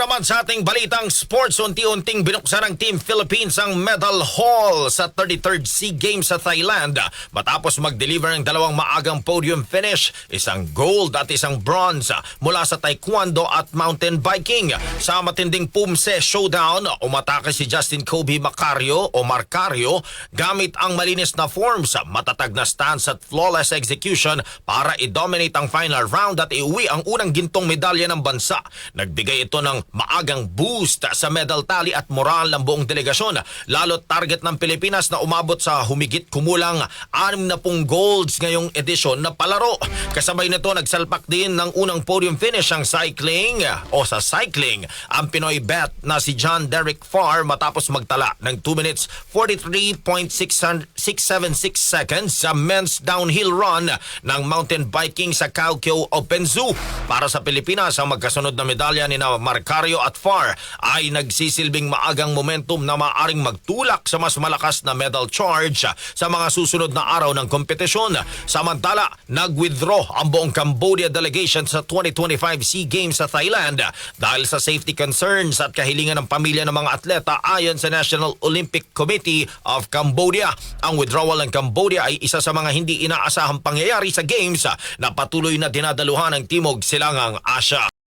naman sa ating balitang sports, unti-unting binuksan ng Team Philippines ang medal haul sa 33rd SEA Games sa Thailand matapos mag-deliver ng dalawang maagang podium finish, isang gold at isang bronze mula sa taekwondo at mountain biking. Sa matinding Pumse Showdown, umatake si Justin Kobe Macario o Marcario gamit ang malinis na forms, matatag na stance at flawless execution para i-dominate ang final round at iuwi ang unang gintong medalya ng bansa. Nagbigay ito ng maagang boost sa medal tally at moral ng buong delegasyon, lalo't target ng Pilipinas na umabot sa humigit kumulang 60 golds ngayong edisyon na palaro. Kasabay nito nagsalpak din ng unang podium finish ang cycling ang Pinoy bet na si John Derek Farr matapos magtala ng 2 minutes 43.676 seconds sa men's downhill run ng mountain biking sa Kaukyo Open Zoo. Para sa Pilipinas, ang magkasunod na medalya ni Marcario at Farr ay nagsisilbing maagang momentum na maaring magtulak sa mas malakas na medal charge sa mga susunod na araw ng kompetisyon. Samantala, nag-withdraw ang buong Cambodia delegation sa 2025 SEA Games sa Thailand dahil sa safety concerns at kahilingan ng pamilya ng mga atleta ayon sa National Olympic Committee of Cambodia. Ang withdrawal ng Cambodia ay isa sa mga hindi inaasahang pangyayari sa Games na patuloy na dinadaluhan ng Timog Silangang Asya.